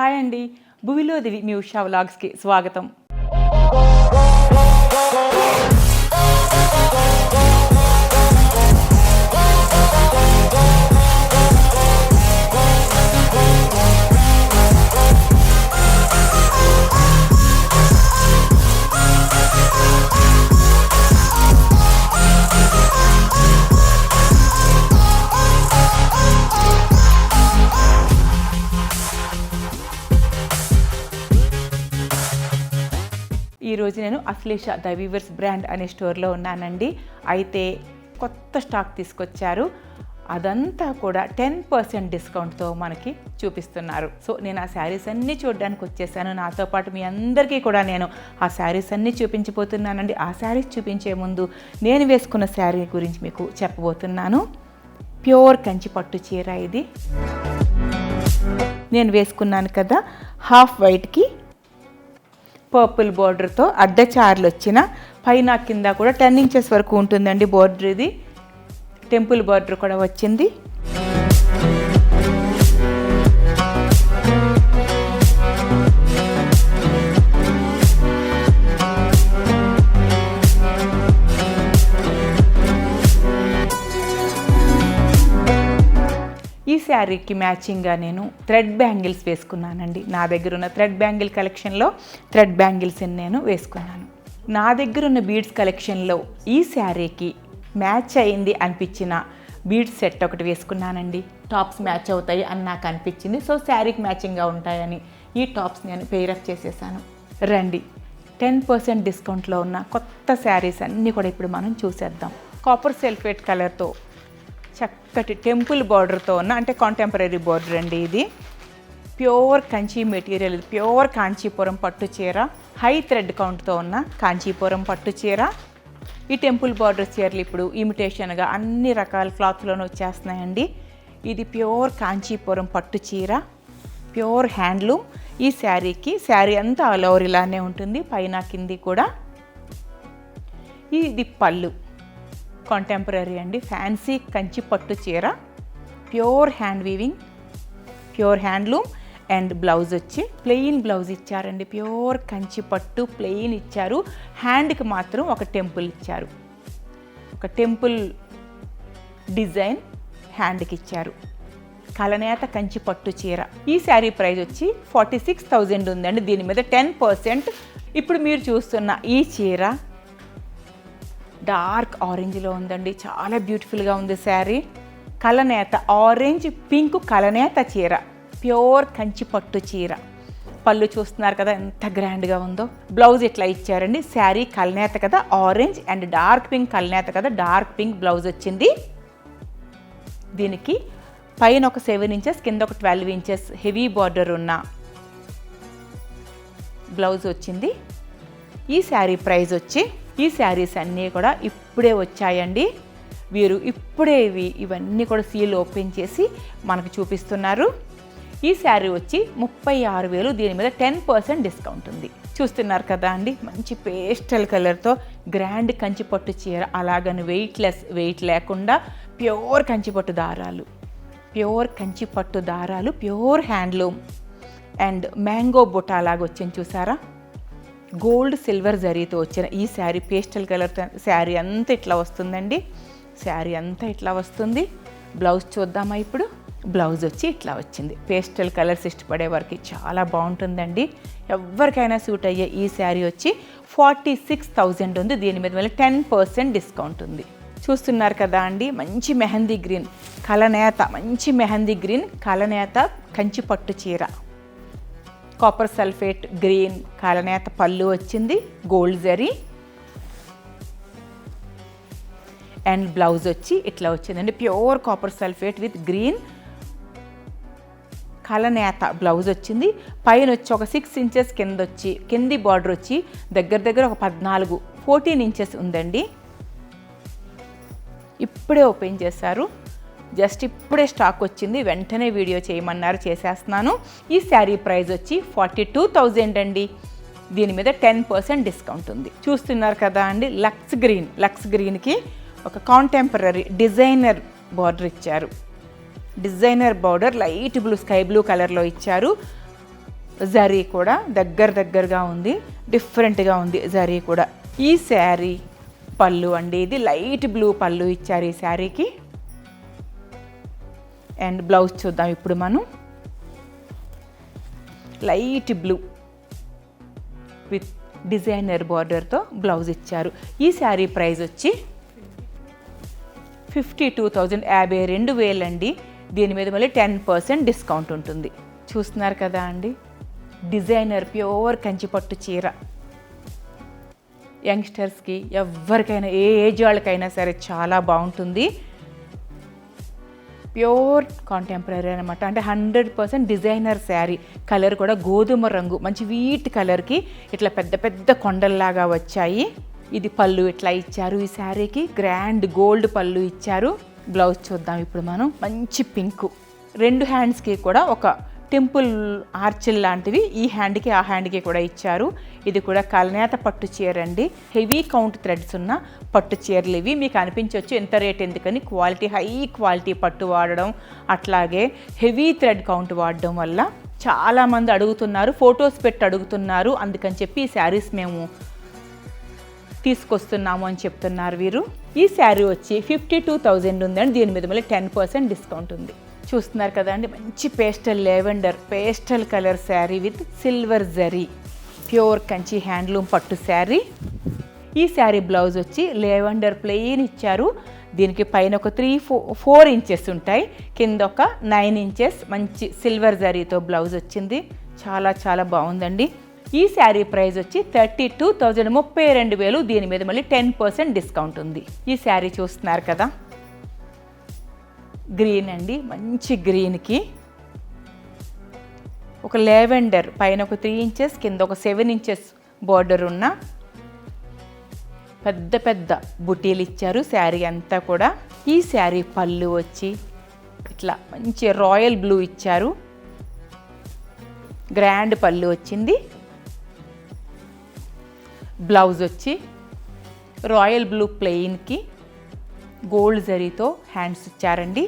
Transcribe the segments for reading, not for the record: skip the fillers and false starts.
Hi అండి, భువిలో దివి మీ ఉషా వ్లాగ్స్కి స్వాగతం. ఈరోజు నేను అశ్లేష ద వీవర్స్ బ్రాండ్ అనే స్టోర్లో ఉన్నానండి. అయితే కొత్త స్టాక్ తీసుకొచ్చారు, అదంతా కూడా 10% డిస్కౌంట్తో మనకి చూపిస్తున్నారు. సో నేను ఆ శారీస్ అన్నీ చూడడానికి వచ్చేసాను. నాతో పాటు మీ అందరికీ కూడా నేను ఆ శారీస్ అన్నీ చూపించబోతున్నానండి. ఆ శారీస్ చూపించే ముందు నేను వేసుకున్న శారీ గురించి మీకు చెప్పబోతున్నాను. ప్యూర్ కంచి పట్టు చీర ఇది నేను వేసుకున్నాను కదా. హాఫ్ వైట్కి పర్పుల్ బోర్డర్తో అడ్డచార్లు వచ్చిన పైన కింద కూడా 10 ఇంచెస్ వరకు ఉంటుందండి బోర్డర్. ఇది టెంపుల్ బోర్డర్ కూడా వచ్చింది. ఈ శారీకి మ్యాచింగ్గా నేను థ్రెడ్ బ్యాంగిల్స్ వేసుకున్నానండి. నా దగ్గర ఉన్న థ్రెడ్ బ్యాంగిల్ కలెక్షన్లో థ్రెడ్ బ్యాంగిల్స్ నేను వేసుకున్నాను. నా దగ్గర ఉన్న బీడ్స్ కలెక్షన్లో ఈ శారీకి మ్యాచ్ అయింది అనిపించిన బీడ్స్ సెట్ ఒకటి వేసుకున్నానండి. టాప్స్ మ్యాచ్ అవుతాయి అని నాకు అనిపించింది. సో శారీకి మ్యాచింగ్గా ఉంటాయని ఈ టాప్స్ నేను పేరప్ చేసేసాను. రండి, 10% డిస్కౌంట్లో ఉన్న కొత్త శారీస్ అన్నీ కూడా ఇప్పుడు మనం చూసేద్దాం. కాపర్ సల్ఫేట్ కలర్తో చక్కటి టెంపుల్ బార్డర్తో ఉన్న, అంటే కాంటెంపరీ బార్డర్ అండి ఇది. Pure Kanchi material, pure Kanchipuram పట్టు చీర, హై థ్రెడ్ కౌంట్తో ఉన్న కాంచీపురం పట్టు చీర. ఈ టెంపుల్ బార్డర్ చీరలు ఇప్పుడు ఇమిటేషన్గా అన్ని రకాల క్లాత్లోనూ వచ్చేస్తున్నాయండి. ఇది ప్యూర్ కాంచీపురం పట్టు చీర, ప్యూర్ హ్యాండ్లూమ్. ఈ శారీ అంతా ఆల్ ఓవర్ ఇలానే ఉంటుంది, పైన కింది కూడా. ఇది పళ్ళు, కాంటెంపరీ అండి, ఫ్యాన్సీ కంచి పట్టు చీర, pure hand weaving, pure handloom. And blouse వచ్చి ప్లెయిన్ బ్లౌజ్ ఇచ్చారండి. ప్యూర్ కంచి పట్టు ప్లెయిన్ ఇచ్చారు. హ్యాండ్కి మాత్రం ఒక టెంపుల్ ఇచ్చారు, ఒక టెంపుల్ డిజైన్ హ్యాండ్కి ఇచ్చారు. కలనేత కంచి పట్టు చీర. ఈ శారీ ప్రైస్ వచ్చి 46,000 ఉందండి. దీని మీద 10%. ఇప్పుడు మీరు చూస్తున్న ఈ చీర డార్క్ ఆరెంజ్లో ఉందండి, చాలా బ్యూటిఫుల్గా ఉంది శారీ. కలనేత ఆరెంజ్ పింక్ కలనేత చీర, ప్యూర్ కంచి పట్టు చీర. పళ్ళు చూస్తున్నారు కదా ఎంత గ్రాండ్గా ఉందో. బ్లౌజ్ ఇట్లా ఇచ్చారండి. శారీ కలనేత కదా, ఆరెంజ్ అండ్ డార్క్ పింక్ కలనేత కదా, డార్క్ పింక్ బ్లౌజ్ వచ్చింది. దీనికి పైన ఒక 7 ఇంచెస్, కింద ఒక 12 ఇంచెస్ హెవీ బార్డర్ ఉన్న బ్లౌజ్ వచ్చింది. ఈ శారీ ప్రైస్ వచ్చి, ఈ శారీస్ అన్నీ కూడా ఇప్పుడే వచ్చాయండి. వీరు ఇప్పుడే ఇవన్నీ కూడా సీల్ ఓపెన్ చేసి మనకు చూపిస్తున్నారు. ఈ శారీ వచ్చి 36,000. దీని మీద 10% డిస్కౌంట్ ఉంది. చూస్తున్నారు కదా అండి, మంచి పేస్టల్ కలర్తో గ్రాండ్ కంచిపట్టు చీర. అలాగని వెయిట్ లేకుండా ప్యూర్ కంచిపట్టు దారాలు, ప్యూర్ కంచిపట్టు దారాలు, ప్యూర్ హ్యాండ్లూమ్ అండ్ మ్యాంగో బుట్ట అలాగ వచ్చింది చూసారా. గోల్డ్ సిల్వర్ జరీతో వచ్చిన ఈ శారీ పేస్టల్ కలర్తో శారీ అంతా ఇట్లా వస్తుందండి. శారీ అంతా ఇట్లా వస్తుంది. బ్లౌజ్ చూద్దామా ఇప్పుడు. బ్లౌజ్ వచ్చి ఇట్లా వచ్చింది. పేస్టల్ కలర్స్ ఇష్టపడే వారికి చాలా బాగుంటుందండి. ఎవరికైనా సూట్ అయ్యే ఈ శారీ వచ్చి 46,000 ఉంది. దీని మీద మళ్ళీ 10% డిస్కౌంట్ ఉంది. చూస్తున్నారు కదా అండి, మంచి మెహందీ గ్రీన్ కలనేత, మంచి మెహందీ గ్రీన్ కలనేత కంచి పట్టు చీర. కాపర్ సల్ఫేట్ గ్రీన్ కలనేత పళ్ళు వచ్చింది, గోల్డ్ జరీ. అండ్ బ్లౌజ్ వచ్చి ఇట్లా వచ్చిందండి. Pure copper sulphate with green కలనేత బ్లౌజ్ వచ్చింది. పైన వచ్చి ఒక 6 ఇంచెస్ కింద వచ్చి, కింది బార్డర్ వచ్చి దగ్గర ఒక 14 ఇంచెస్ ఉందండి. ఇప్పుడే ఓపెన్ చేశారు, జస్ట్ ఇప్పుడే స్టాక్ వచ్చింది. వెంటనే వీడియో చేయమన్నారు, చేసేస్తున్నాను. ఈ శారీ ప్రైస్ వచ్చి 42,000 అండి. దీని మీద 10% డిస్కౌంట్ ఉంది. చూస్తున్నారు కదా అండి, లక్స్ గ్రీన్కి ఒక కాంటెంపరీ డిజైనర్ బార్డర్ ఇచ్చారు. Designer border light blue, sky blue కలర్లో ఇచ్చారు. జరీ కూడా దగ్గరగా ఉంది, డిఫరెంట్గా ఉంది జరీ కూడా. ఈ శారీ పళ్ళు అండి, ఇది లైట్ బ్లూ పళ్ళు ఇచ్చారు ఈ శారీకి. అండ్ బ్లౌజ్ చూద్దాం ఇప్పుడు మనం. లైట్ బ్లూ విత్ డిజైనర్ బార్డర్తో బ్లౌజ్ ఇచ్చారు. ఈ శారీ ప్రైస్ వచ్చి 52,000, 52,000 అండి. దీని మీద మళ్ళీ 10% డిస్కౌంట్ ఉంటుంది. చూస్తున్నారు కదా అండి, డిజైనర్ ప్యూర్ కంచిపట్టు చీర. యంగ్స్టర్స్కి ఎవరికైనా, ఏ ఏజ్ వాళ్ళకైనా సరే చాలా బాగుంటుంది. ప్యూర్ కాంటెంపరీ అనమాట, అంటే 100% డిజైనర్ శారీ. కలర్ కూడా గోధుమ రంగు, మంచి వీట్ కలర్కి ఇట్లా పెద్ద పెద్ద కొండల్లాగా వచ్చాయి. ఇది పళ్ళు ఇట్లా ఇచ్చారు ఈ శారీకి, గ్రాండ్ గోల్డ్ పళ్ళు ఇచ్చారు. బ్లౌజ్ చూద్దాం ఇప్పుడు మనం. మంచి పింక్, 2 హ్యాండ్స్కి కూడా ఒక టెంపుల్ ఆర్చిల్ లాంటివి ఈ హ్యాండ్కి ఆ హ్యాండ్కి కూడా ఇచ్చారు. ఇది కూడా కలనేత పట్టు చీర అండి. హెవీ కౌంట్ థ్రెడ్స్ ఉన్న పట్టు చీరలు ఇవి. మీకు అనిపించవచ్చు ఎంత రేట్ ఎందుకని, క్వాలిటీ హై క్వాలిటీ పట్టు వాడడం, అట్లాగే హెవీ థ్రెడ్ కౌంట్ వాడడం వల్ల చాలామంది అడుగుతున్నారు, ఫొటోస్ పెట్టి అడుగుతున్నారు. అందుకని చెప్పి ఈ శారీస్ మేము తీసుకొస్తున్నాము అని చెప్తున్నారు వీరు. ఈ శారీ వచ్చి 52,000 ఉందండి. దీని మీద మళ్ళీ 10% డిస్కౌంట్ ఉంది. చూస్తున్నారు కదా అండి, మంచి pastel lavender pastel colour sari with silver zari, pure Kanchi handloom పట్టు శారీ. ఈ శారీ బ్లౌజ్ వచ్చి లెవెండర్ ప్లెయిన్ ఇచ్చారు. దీనికి పైన ఒక 3-4 ఇంచెస్ ఉంటాయి, కింద ఒక 9 ఇంచెస్ మంచి సిల్వర్ జరీతో బ్లౌజ్ వచ్చింది. చాలా చాలా బాగుందండి. ఈ శారీ ప్రైస్ వచ్చి 32,000, 32,000. దీని మీద మళ్ళీ 10% డిస్కౌంట్ ఉంది. ఈ శారీ చూస్తున్నారు కదా, గ్రీన్ అండి, మంచి గ్రీన్కి ఒక లెవెండర్ పైన ఒక 3 ఇంచెస్ కింద ఒక 7 ఇంచెస్ బార్డర్ ఉన్న పెద్ద పెద్ద బుటీలు ఇచ్చారు శారీ అంతా కూడా. ఈ శారీ పళ్ళు వచ్చి ఇట్లా మంచి రాయల్ బ్లూ ఇచ్చారు, గ్రాండ్ పళ్ళు వచ్చింది. బ్లౌజ్ వచ్చి రాయల్ బ్లూ ప్లెయిన్కి గోల్డ్ జరీతో హ్యాండ్స్ ఇచ్చారండి.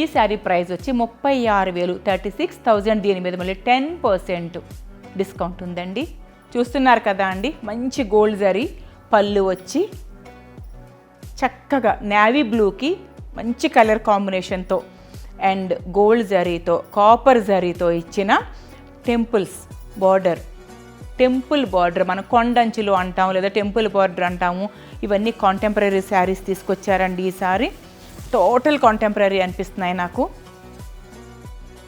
ఈ శారీ ప్రైస్ వచ్చి 36,000, 36,000. దీని మీద మళ్ళీ 10% డిస్కౌంట్ ఉందండి. చూస్తున్నారు కదా అండి, మంచి గోల్డ్ జరీ పళ్ళు వచ్చి చక్కగా నేవీ బ్లూకి మంచి కలర్ కాంబినేషన్తో అండ్ గోల్డ్ జరీతో కాపర్ జరీతో ఇచ్చిన టెంపుల్స్ బార్డర్, టెంపుల్ బార్డర్ మనం కొండంచులు అంటాము లేదా టెంపుల్ బార్డర్ అంటాము. ఇవన్నీ కాంటెంపరీ శారీస్ తీసుకొచ్చారండి. ఈ సారీ టోటల్ కాంటెంపరీ అనిపిస్తున్నాయి నాకు.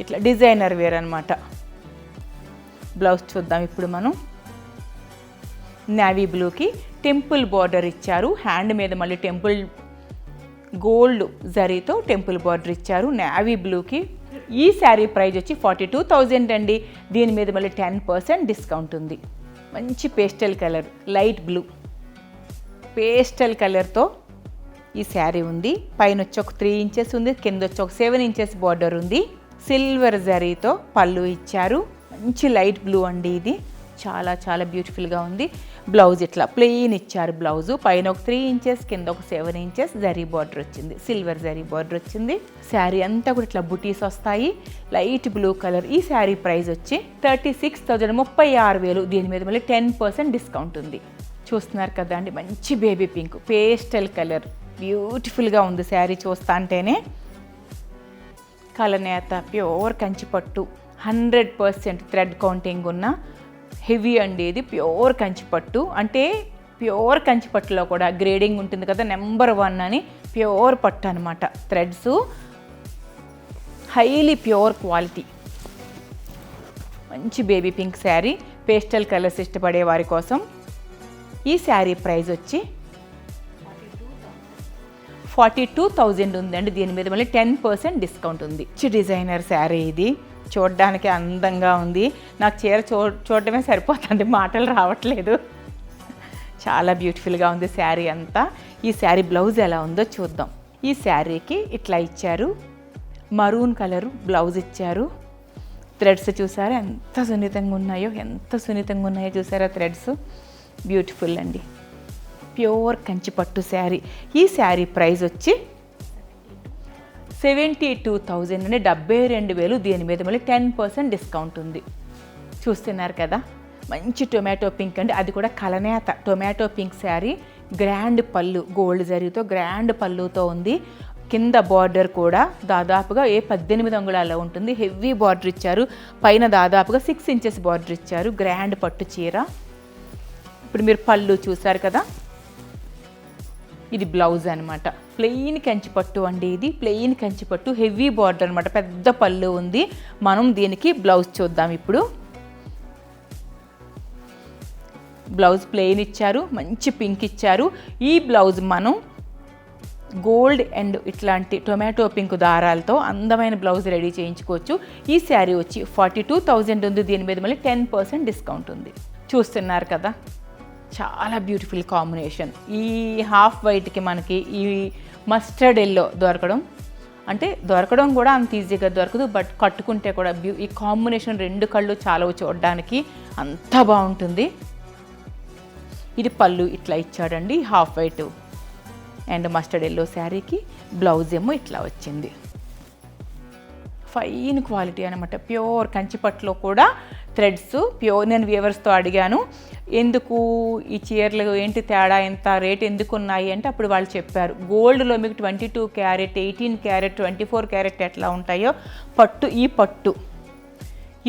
ఇట్లా డిజైనర్ వేర్ అనమాట. బ్లౌజ్ చూద్దాం ఇప్పుడు మనం. నేవీ బ్లూకి టెంపుల్ బార్డర్ ఇచ్చారు, హ్యాండ్ మీద మళ్ళీ టెంపుల్ గోల్డ్ జరీతో టెంపుల్ బార్డర్ ఇచ్చారు నేవీ బ్లూకి. ఈ శారీ ప్రైస్ వచ్చి 42,000 అండి. దీని మీద మళ్ళీ 10% డిస్కౌంట్ ఉంది. మంచి pastel colour, light blue pastel కలర్తో ఈ శారీ ఉంది. పైన వచ్చి ఒక 3 ఇంచెస్ ఉంది, కింద వచ్చి ఒక 7 ఇంచెస్ బార్డర్ ఉంది. సిల్వర్ జరీతో పళ్ళు ఇచ్చారు. మంచి లైట్ బ్లూ అండి ఇది, చాలా చాలా బ్యూటిఫుల్గా ఉంది. బ్లౌజ్ ఇట్లా ప్లెయిన్ ఇచ్చారు బ్లౌజు, పైన ఒక 3 ఇంచెస్ కింద ఒక 7 ఇంచెస్ జరీ బార్డర్ వచ్చింది, సిల్వర్ జరీ బార్డర్ వచ్చింది. శారీ అంతా కూడా ఇట్లా బుటీస్ వస్తాయి, లైట్ బ్లూ కలర్. ఈ శారీ ప్రైస్ వచ్చి 36,000, 36,000. దీని మీద మళ్ళీ 10% డిస్కౌంట్ ఉంది. చూస్తున్నారు కదా అండి, మంచి బేబీ పింక్ పేస్టల్ కలర్, బ్యూటిఫుల్గా ఉంది శారీ చూస్తా అంటేనే. కలనేత ప్యూర్ కంచిపట్టు, 100% థ్రెడ్ కౌంటింగ్ ఉన్న హెవీ అండి ఇది. ప్యూర్ కంచిపట్టు అంటే ప్యూర్ కంచిపట్టులో కూడా గ్రేడింగ్ ఉంటుంది కదా, నెంబర్ 1 అని ప్యూర్ పట్టు అనమాట. Threads highly pure quality. మంచి baby pink sari, pastel colours ఇష్టపడే వారి కోసం. ఈ శారీ ప్రైస్ వచ్చి 42,000 ఉందండి. దీని మీద మళ్ళీ 10% డిస్కౌంట్ ఉంది. మంచి డిజైనర్ శారీ ఇది, చూడడానికి అందంగా ఉంది. నాకు చీర చూడడమే సరిపోతుంది, మాటలు రావట్లేదు. చాలా బ్యూటిఫుల్గా ఉంది శారీ అంతా. ఈ శారీ బ్లౌజ్ ఎలా ఉందో చూద్దాం. ఈ శారీకి ఇట్లా ఇచ్చారు, మరూన్ కలరు బ్లౌజ్ ఇచ్చారు. థ్రెడ్స్ చూసారా ఎంత సున్నితంగా ఉన్నాయో, ఎంత సున్నితంగా ఉన్నాయో చూసారా థ్రెడ్స్. బ్యూటిఫుల్ అండి, ప్యూర్ కంచిపట్టు శారీ. ఈ శారీ ప్రైస్ వచ్చి 72,000 అండి, 72,000. దీని మీద మళ్ళీ 10% డిస్కౌంట్ ఉంది. చూస్తున్నారు కదా, మంచి టొమాటో పింక్ అండి, అది కూడా కలనేత టొమాటో పింక్ శారీ. గ్రాండ్ పళ్ళు, గోల్డ్ జరీతో గ్రాండ్ పళ్ళుతో ఉంది. కింద బార్డర్ కూడా దాదాపుగా 18 అంగుళాల్లో ఉంటుంది. హెవీ బార్డర్ ఇచ్చారు. పైన దాదాపుగా 6 ఇంచెస్ బార్డర్ ఇచ్చారు. గ్రాండ్ పట్టు చీర. ఇప్పుడు మీరు పళ్ళు చూసారు కదా, ఇది బ్లౌజ్ అనమాట. ప్లెయిన్ కంచిపట్టు అండి, ఇది ప్లెయిన్ కంచిపట్టు, హెవీ బార్డర్ అనమాట, పెద్ద పళ్ళు ఉంది. మనం దీనికి బ్లౌజ్ చూద్దాం ఇప్పుడు. బ్లౌజ్ ప్లెయిన్ ఇచ్చారు, మంచి పింక్ ఇచ్చారు. ఈ బ్లౌజ్ మనం గోల్డ్ అండ్ ఇట్లాంటి టొమాటో పింక్ దారాలతో అందమైన బ్లౌజ్ రెడీ చేయించుకోవచ్చు. ఈ శారీ వచ్చి 42,000 ఉంది. దీని మీద మళ్ళీ 10% డిస్కౌంట్ ఉంది. చూస్తున్నారు కదా, చాలా బ్యూటిఫుల్ కాంబినేషన్. ఈ హాఫ్ వైట్కి మనకి ఈ మస్టర్డ్ ఎల్లో దొరకడం కూడా అంత ఈజీగా దొరకదు, బట్ కట్టుకుంటే కూడా ఈ కాంబినేషన్ 2 కళ్ళు చాలవు చూడడానికి, అంత బాగుంటుంది. ఇది పళ్ళు ఇట్లా ఇచ్చాడండి, half white and mustard yellow శారీకి. బ్లౌజ్ ఏమో ఇట్లా వచ్చింది. ఫైన్ క్వాలిటీ అనమాట, ప్యూర్ కంచిపట్టులో కూడా థ్రెడ్స్ ప్యూర్. నేను వ్యూవర్స్తో అడిగాను, ఎందుకు ఈ చీరలు ఏంటి తేడా, ఎంత రేట్ ఎందుకు ఉన్నాయి అంటే అప్పుడు వాళ్ళు చెప్పారు, గోల్డ్లో మీకు 22 క్యారెట్, 18 క్యారెట్, 24 క్యారెట్ ఎట్లా ఉంటాయో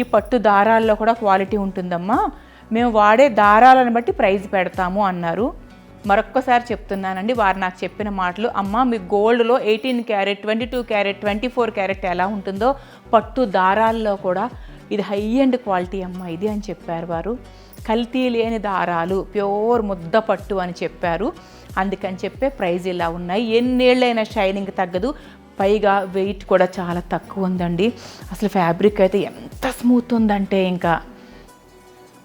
ఈ పట్టు దారాల్లో కూడా క్వాలిటీ ఉంటుందమ్మా, మేము వాడే దారాలను బట్టి ప్రైస్ పెడతాము అన్నారు. మరొక్కసారి చెప్తున్నానండి, వారు నాకు చెప్పిన మాటలు. అమ్మ మీకు గోల్డ్లో 18 క్యారెట్, 22 క్యారెట్, 24 క్యారెట్ ఎలా ఉంటుందో పట్టు దారాల్లో కూడా ఇది హై అండ్ క్వాలిటీ అమ్మ ఇది అని చెప్పారు వారు. కల్తీ లేని దారాలు, ప్యూర్ ముద్ద పట్టు అని చెప్పారు. అందుకని చెప్పే ప్రైజ్ ఇలా ఉన్నాయి. ఎన్నేళ్ళైనా షైనింగ్ తగ్గదు, పైగా వెయిట్ కూడా చాలా తక్కువ ఉందండి. అసలు ఫ్యాబ్రిక్ అయితే ఎంత స్మూత్ ఉందంటే ఇంకా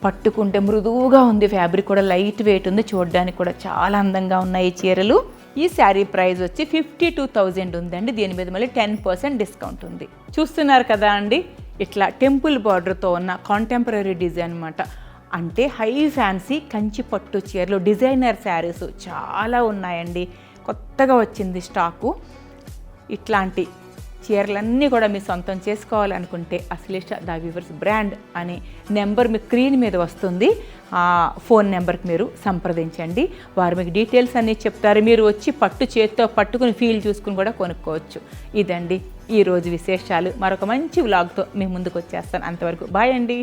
పట్టుకుంటే మృదువుగా ఉంది. ఫ్యాబ్రిక్ కూడా లైట్ వెయిట్ ఉంది, చూడడానికి కూడా చాలా అందంగా ఉన్నాయి ఈ చీరలు. ఈ శారీ ప్రైస్ వచ్చి 52,000 ఉందండి. దీని మీద మళ్ళీ 10% డిస్కౌంట్ ఉంది. చూస్తున్నారు కదా అండి, ఇట్లా టెంపుల్ బార్డర్తో ఉన్న కాంటెంపరీ డిజైన్ అనమాట. అంటే హై ఫ్యాన్సీ కంచి పట్టు చీరలు, డిజైనర్ శారీస్ చాలా ఉన్నాయండి. కొత్తగా వచ్చింది స్టాకు. ఇట్లాంటి చీరలన్నీ కూడా మీ సొంతం చేసుకోవాలనుకుంటే అశ్లేష ద వీవర్స్ బ్రాండ్ అనే నెంబర్ మీ స్క్రీన్ మీద వస్తుంది. ఆ ఫోన్ నెంబర్కి మీరు సంప్రదించండి. వారు మీకు డీటెయిల్స్ అన్నీ చెప్తారు. మీరు వచ్చి పట్టు చేత్తో పట్టుకుని ఫీల్ చూసుకుని కూడా కొనుక్కోవచ్చు. ఇదండి ఈరోజు విశేషాలు. మరొక మంచి వ్లాగ్తో మీ ముందుకు వచ్చేస్తాను. అంతవరకు బాయ్ అండి.